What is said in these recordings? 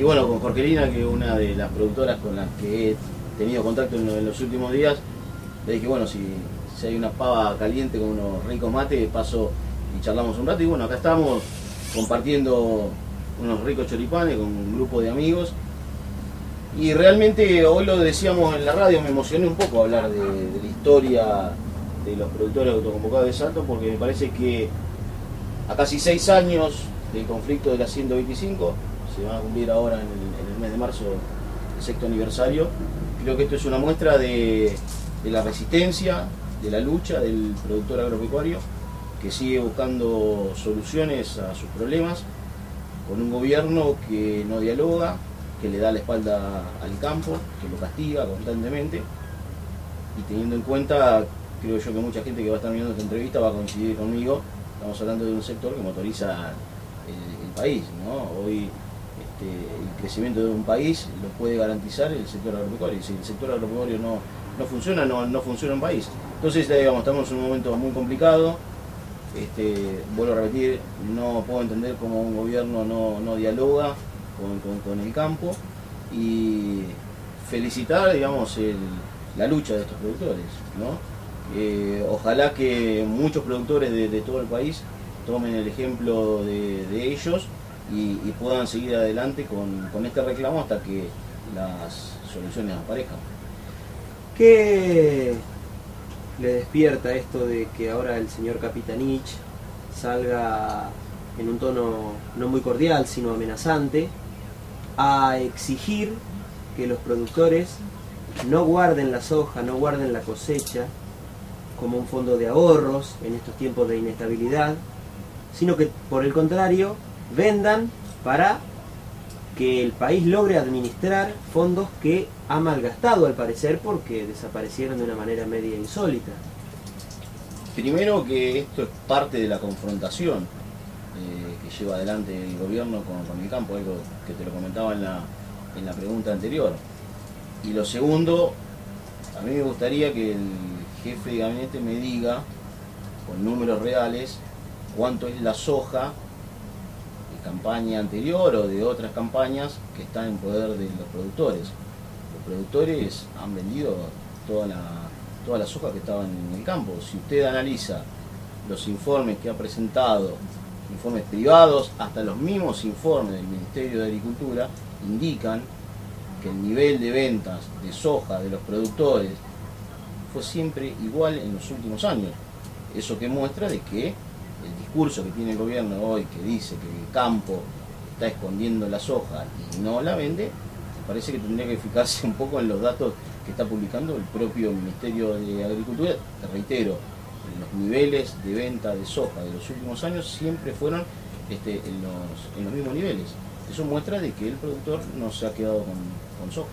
bueno, con Jorgelina, que es una de las productoras con las que he tenido contacto en los últimos días, le dije, bueno, si hay una pava caliente con unos ricos mates, paso y charlamos un rato. Y bueno, acá estamos compartiendo unos ricos choripanes con un grupo de amigos. Y realmente hoy lo decíamos en la radio, me emocioné un poco hablar de la historia de los productores autoconvocados de Salto, porque me parece que a casi 6 años del conflicto de la 125, se van a cumplir ahora en el mes de marzo el 6º aniversario, creo que esto es una muestra de la resistencia, de la lucha del productor agropecuario, que sigue buscando soluciones a sus problemas, con un gobierno que no dialoga, que le da la espalda al campo, que lo castiga constantemente, y teniendo en cuenta, creo yo que mucha gente que va a estar viendo esta entrevista va a coincidir conmigo, estamos hablando de un sector que motoriza el país, ¿no? Hoy el crecimiento de un país lo puede garantizar el sector agropecuario, y si el sector agropecuario no funciona, no funciona un país. Entonces, digamos, estamos en un momento muy complicado. Vuelvo a repetir, no puedo entender cómo un gobierno no dialoga con el campo, y felicitar, digamos, la lucha de estos productores, ¿no? Ojalá que muchos productores de todo el país tomen el ejemplo de ellos y puedan seguir adelante con este reclamo hasta que las soluciones aparezcan. ¿Qué le despierta esto de que ahora el señor Capitanich salga en un tono no muy cordial, sino amenazante, a exigir que los productores no guarden la soja, no guarden la cosecha como un fondo de ahorros en estos tiempos de inestabilidad, sino que por el contrario vendan para que el país logre administrar fondos que ha malgastado al parecer porque desaparecieron de una manera media insólita? Primero, que esto es parte de la confrontación que lleva adelante el gobierno con el campo, algo que te lo comentaba en la pregunta anterior. Y lo segundo, a mí me gustaría que el jefe de gabinete me diga, con números reales, cuánto es la soja de campaña anterior o de otras campañas que están en poder de los productores. Los productores han vendido toda la soja que estaba en el campo. Si usted analiza los informes que ha presentado, informes privados, hasta los mismos informes del Ministerio de Agricultura, indican que el nivel de ventas de soja de los productores fue siempre igual en los últimos años. Eso que muestra de que el discurso que tiene el gobierno hoy, que dice que el campo está escondiendo la soja y no la vende, me parece que tendría que fijarse un poco en los datos que está publicando el propio Ministerio de Agricultura. Te reitero, los niveles de venta de soja de los últimos años siempre fueron en los mismos niveles. Eso muestra de que el productor no se ha quedado con soja.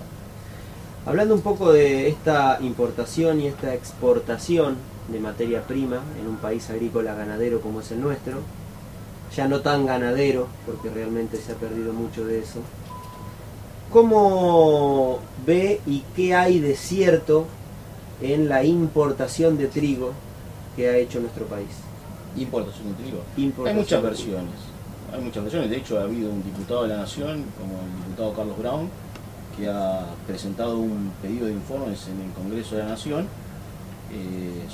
Hablando un poco de esta importación y esta exportación de materia prima en un país agrícola ganadero como es el nuestro, ya no tan ganadero porque realmente se ha perdido mucho de eso, ¿cómo ve y qué hay de cierto en la importación de trigo que ha hecho nuestro país? Importación de trigo. Importación Hay muchas de versiones. Hay muchas versiones. De hecho, ha habido un diputado de la Nación, como el diputado Carlos Brown, que ha presentado un pedido de informes en el Congreso de la Nación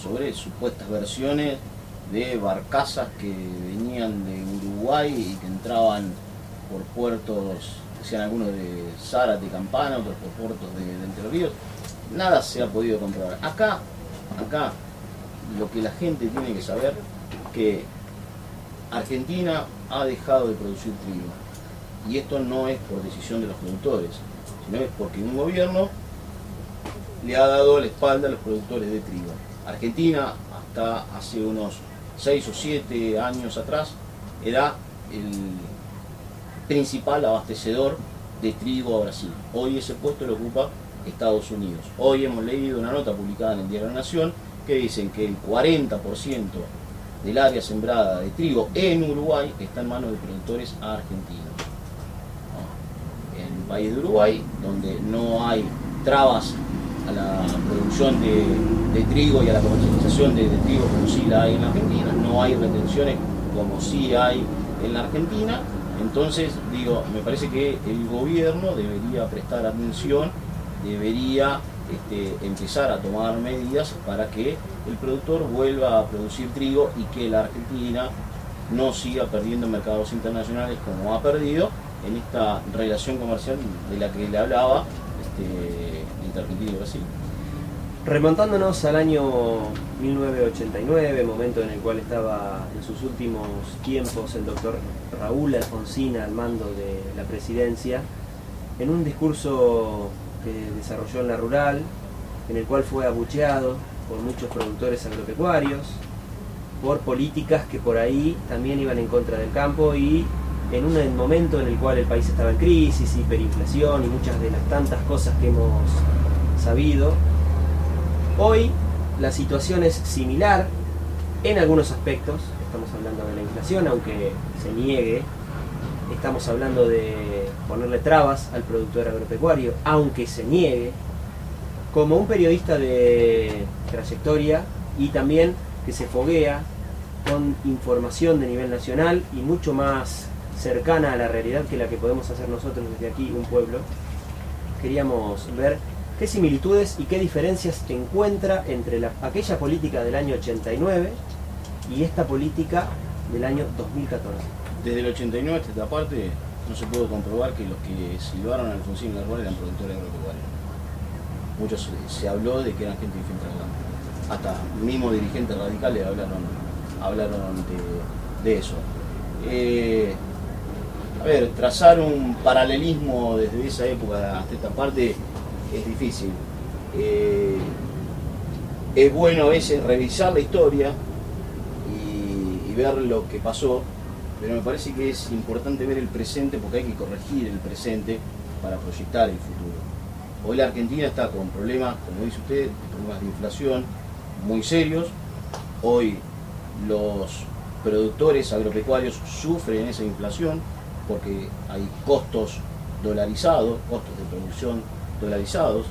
sobre supuestas versiones de barcazas que venían de Uruguay y que entraban por puertos, decían algunos de Zárate, Campana, otros por puertos de Entre Ríos. Nada se ha podido comprobar. Acá, lo que la gente tiene que saber es que Argentina ha dejado de producir trigo. Y esto no es por decisión de los productores, sino es porque un gobierno le ha dado la espalda a los productores de trigo. Argentina, hasta hace unos 6 o 7 años atrás, era el principal abastecedor de trigo a Brasil. Hoy ese puesto lo ocupa Estados Unidos. Hoy hemos leído una nota publicada en el Diario de la Nación que dicen que el 40% del área sembrada de trigo en Uruguay está en manos de productores argentinos. En el país de Uruguay, donde no hay trabas a la producción de trigo y a la comercialización de trigo como sí la hay en la Argentina, no hay retenciones como sí hay en la Argentina, Entonces, digo, me parece que el gobierno debería prestar atención, debería empezar a tomar medidas para que el productor vuelva a producir trigo y que la Argentina no siga perdiendo mercados internacionales como ha perdido en esta relación comercial de la que le hablaba entre Argentina y Brasil. Remontándonos al año 1989, momento en el cual estaba en sus últimos tiempos el doctor Raúl Alfonsín al mando de la presidencia, en un discurso que desarrolló en La Rural, en el cual fue abucheado por muchos productores agropecuarios, por políticas que por ahí también iban en contra del campo, y en un momento en el cual el país estaba en crisis, hiperinflación y muchas de las tantas cosas que hemos sabido. Hoy la situación es similar en algunos aspectos. Estamos hablando de la inflación, aunque se niegue. Estamos hablando de ponerle trabas al productor agropecuario, aunque se niegue. Como un periodista de trayectoria y también que se foguea con información de nivel nacional y mucho más cercana a la realidad que la que podemos hacer nosotros desde aquí, un pueblo, queríamos ver qué similitudes y qué diferencias encuentra entre aquella política del año 89 y esta política del año 2014. Desde el 89 hasta esta parte no se pudo comprobar que los que silbaron a Alfonsín y La Rural eran productores agropecuarios. Muchos se habló de que eran gente de frente al campo. Hasta mismos dirigentes radicales hablaron de eso. A ver, trazar un paralelismo desde esa época hasta esta parte es difícil. Es bueno a veces revisar la historia y ver lo que pasó, pero me parece que es importante ver el presente porque hay que corregir el presente para proyectar el futuro. Hoy la Argentina está con problemas, como dice usted, problemas de inflación muy serios. Hoy los productores agropecuarios sufren esa inflación porque hay costos dolarizados, costos de producción dolarizados.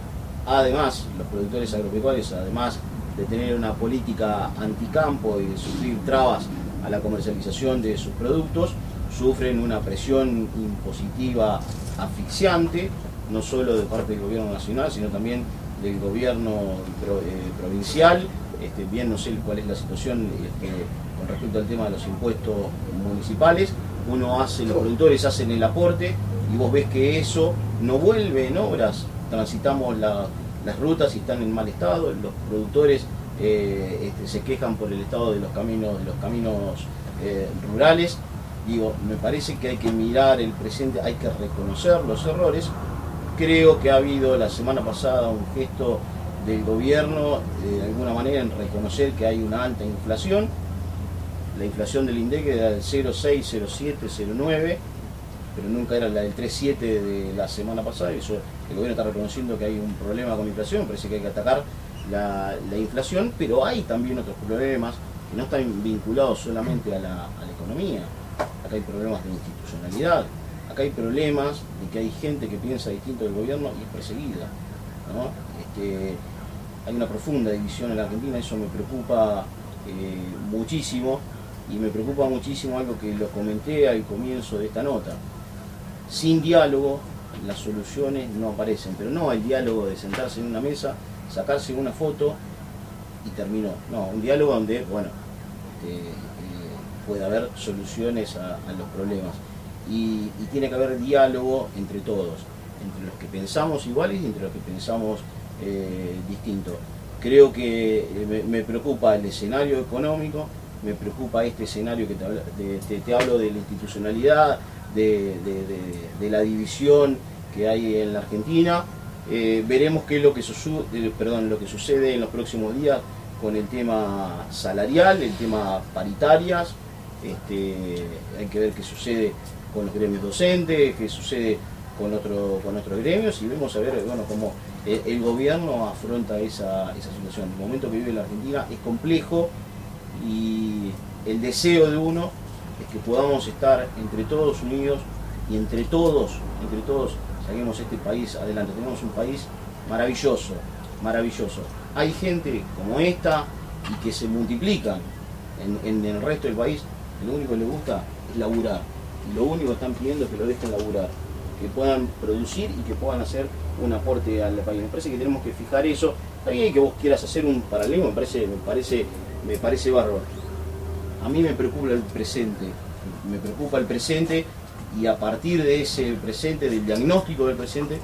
Además, los productores agropecuarios, además de tener una política anticampo y de sufrir trabas a la comercialización de sus productos, sufren una presión impositiva asfixiante, no solo de parte del gobierno nacional, sino también del gobierno provincial. Bien no sé cuál es la situación con respecto al tema de los impuestos municipales. Los productores hacen el aporte y vos ves que eso no vuelve en obras. Transitamos las rutas y están en mal estado. Los productores se quejan por el estado de los caminos rurales. Digo, me parece que hay que mirar el presente, hay que reconocer los errores. Creo que ha habido la semana pasada un gesto del gobierno de alguna manera en reconocer que hay una alta inflación. La inflación del INDEC era del 0,6, 0,7, 0,9, pero nunca era la del 3,7 de la semana pasada. Eso, el gobierno está reconociendo que hay un problema con la inflación, parece que hay que atacar la inflación, pero hay también otros problemas que no están vinculados solamente a la economía. Acá hay problemas de institucionalidad, acá hay problemas de que hay gente que piensa distinto del gobierno y es perseguida, ¿no? Hay una profunda división en la Argentina, eso me preocupa muchísimo, y me preocupa muchísimo algo que lo comenté al comienzo de esta nota. Sin diálogo las soluciones no aparecen, pero no el diálogo de sentarse en una mesa, sacarse una foto y terminó. No, un diálogo donde, bueno, puede haber soluciones a los problemas. Y tiene que haber diálogo entre todos, entre los que pensamos iguales y entre los que pensamos distinto. Creo que me preocupa el escenario económico, me preocupa este escenario que te hablo de la institucionalidad, de la división que hay en la Argentina. Veremos qué es lo que sucede en los próximos días con el tema salarial, el tema paritarias. Hay que ver qué sucede con los gremios docentes, qué sucede con otros gremios, y vemos a ver, bueno, cómo el gobierno afronta esa situación. El momento que vive la Argentina es complejo y el deseo de uno es que podamos estar entre todos unidos y entre todos saquemos este país adelante. Tenemos un país maravilloso, maravilloso. Hay gente como esta y que se multiplican en el resto del país. Lo único que les gusta es laburar lo único que están pidiendo es que lo dejen laburar, que puedan producir y que puedan hacer un aporte al país. Me parece que tenemos que fijar eso. También que vos quieras hacer un paralelo, me parece bárbaro. A mí me preocupa el presente, y a partir de ese presente, del diagnóstico del presente,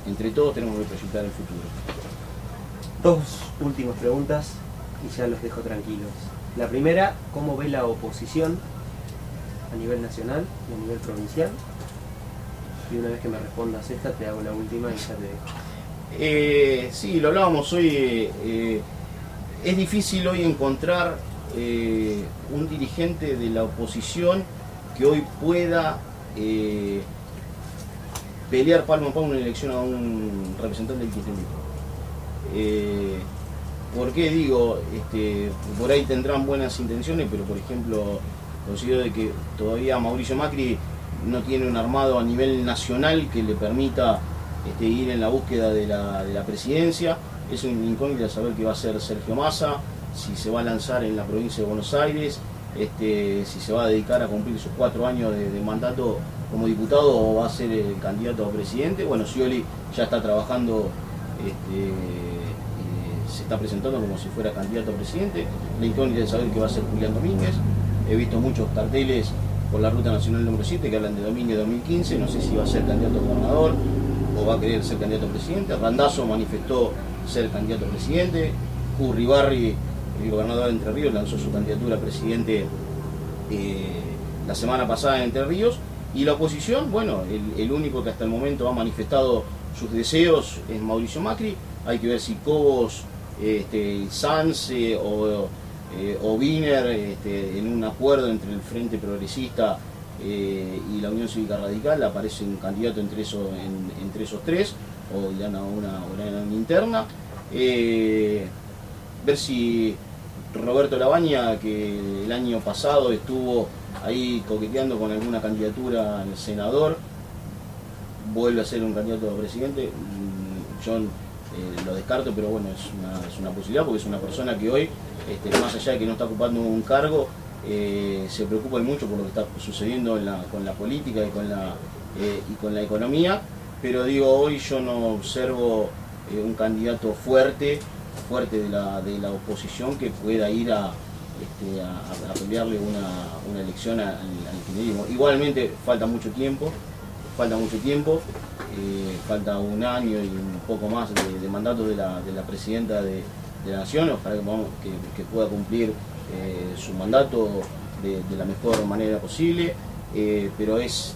entre todos tenemos que proyectar el futuro. Dos últimas preguntas y ya los dejo tranquilos. La primera, ¿cómo ve la oposición a nivel nacional y a nivel provincial? Y una vez que me respondas esta, te hago la última y ya te dejo. Sí, lo hablábamos hoy. Es difícil hoy encontrar un dirigente de la oposición que hoy pueda pelear palmo a palmo una elección a un representante del kirchnerismo. ¿Por qué digo? Por ahí tendrán buenas intenciones, pero por ejemplo considero de que todavía Mauricio Macri no tiene un armado a nivel nacional que le permita ir en la búsqueda de la presidencia. Es un incógnito saber qué va a hacer Sergio Massa, si se va a lanzar en la provincia de Buenos Aires, si se va a dedicar a cumplir sus 4 años de mandato como diputado o va a ser el candidato a presidente. Bueno, Scioli ya está trabajando, se está presentando como si fuera candidato a presidente. La incógnita es saber qué va a hacer Julián Domínguez. He visto muchos carteles por la Ruta Nacional número 7 que hablan de Domínguez 2015, no sé si va a ser candidato a gobernador o va a querer ser candidato a presidente. Randazzo manifestó ser candidato a presidente. Urribarri, el gobernador de Entre Ríos, lanzó su candidatura a presidente la semana pasada en Entre Ríos. Y la oposición, bueno, el único que hasta el momento ha manifestado sus deseos es Mauricio Macri. Hay que ver si Cobos, Sanz o Wiener, en un acuerdo entre el Frente Progresista y la Unión Cívica Radical, aparece un candidato entre esos tres, o ya una interna. Ver si Roberto Labaña, que el año pasado estuvo ahí coqueteando con alguna candidatura al senador, vuelve a ser un candidato a presidente. Yo lo descarto, pero bueno, es una posibilidad, porque es una persona que hoy, más allá de que no está ocupando un cargo, se preocupa mucho por lo que está sucediendo con la política y con la economía. Pero digo, hoy yo no observo un candidato fuerte de la oposición que pueda ir a pelearle una elección al kirchnerismo. Igualmente falta mucho tiempo, falta un año y un poco más de mandato de la presidenta de la Nación, ojalá que pueda cumplir su mandato de la mejor manera posible, pero es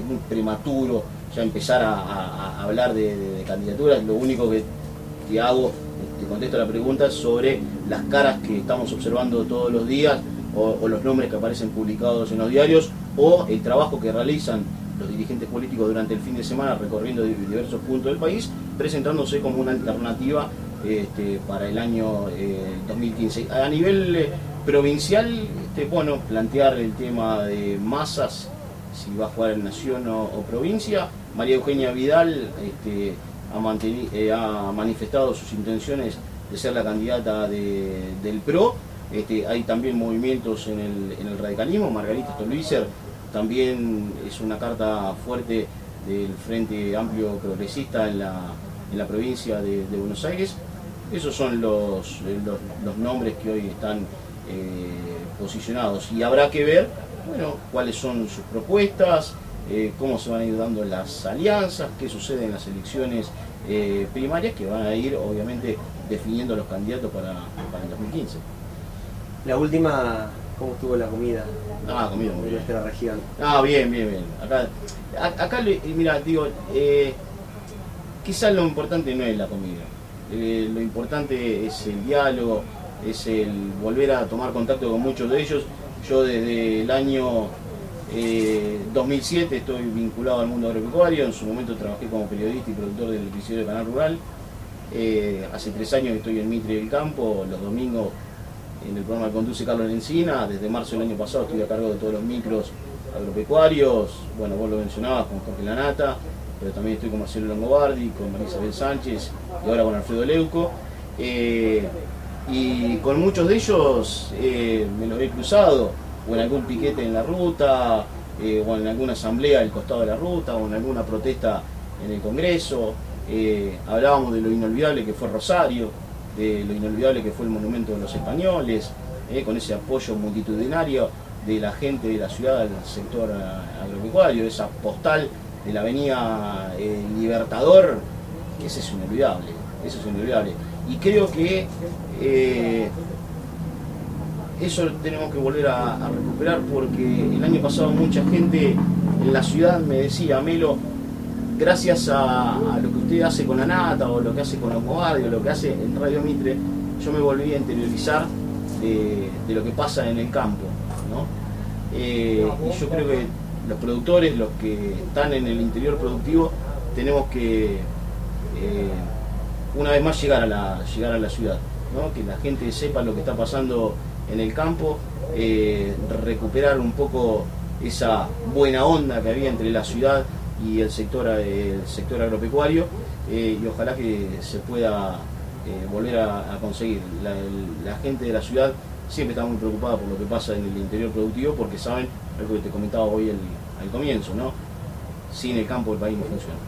muy prematuro ya empezar a hablar de candidaturas. Lo único que hago, te contesto la pregunta sobre las caras que estamos observando todos los días, o los nombres que aparecen publicados en los diarios, o el trabajo que realizan los dirigentes políticos durante el fin de semana recorriendo diversos puntos del país, presentándose como una alternativa para el año 2015. A nivel provincial, bueno, plantear el tema de masas, si va a jugar en Nación o provincia. María Eugenia Vidal ha manifestado sus intenciones de ser la candidata del PRO. Hay también movimientos en el radicalismo. Margarita Stolbizer también es una carta fuerte del Frente Amplio Progresista en la provincia de Buenos Aires. Esos son los nombres que hoy están posicionados, y habrá que ver, bueno, cuáles son sus propuestas, cómo se van a ir dando las alianzas, qué sucede en las elecciones primarias, que van a ir obviamente definiendo los candidatos para el 2015. La última, ¿cómo estuvo la comida? Comida muy de bien. nuestra región. Bien. Acá mira, digo, quizás lo importante no es la comida. Lo importante es el diálogo, es el volver a tomar contacto con muchos de ellos. Yo desde el año 2007 estoy vinculado al mundo agropecuario. En su momento trabajé como periodista y productor del noticiero de Canal Rural. Hace 3 años estoy en Mitre del Campo, los domingos en el programa que conduce Carlos Lencina. Desde marzo del año pasado estoy a cargo de todos los micros agropecuarios. Bueno, vos lo mencionabas con Jorge Lanata, pero también estoy con Marcelo Longobardi, con María Isabel Sánchez y ahora con Alfredo Leuco. Y con muchos de ellos me los he cruzado, o en algún piquete en la ruta, o en alguna asamblea al costado de la ruta, o en alguna protesta en el Congreso. Hablábamos de lo inolvidable que fue Rosario, de lo inolvidable que fue el Monumento de los Españoles, con ese apoyo multitudinario de la gente de la ciudad al sector agropecuario, esa postal de la avenida Libertador, que eso es inolvidable, eso es inolvidable. Y creo que eso tenemos que volver a recuperar, porque el año pasado mucha gente en la ciudad me decía: Melo, gracias a lo que usted hace con la Nata, o lo que hace con Ocobardi, o lo que hace en Radio Mitre, yo me volví a interiorizar de lo que pasa en el campo, ¿no? Y yo creo que los productores, los que están en el interior productivo, tenemos que una vez más llegar a la ciudad, ¿no? Que la gente sepa lo que está pasando en el campo, recuperar un poco esa buena onda que había entre la ciudad y el sector agropecuario, y ojalá que se pueda volver a conseguir. La gente de la ciudad siempre está muy preocupada por lo que pasa en el interior productivo, porque saben algo que te comentaba hoy al comienzo, ¿no? Sin el campo el país no funciona.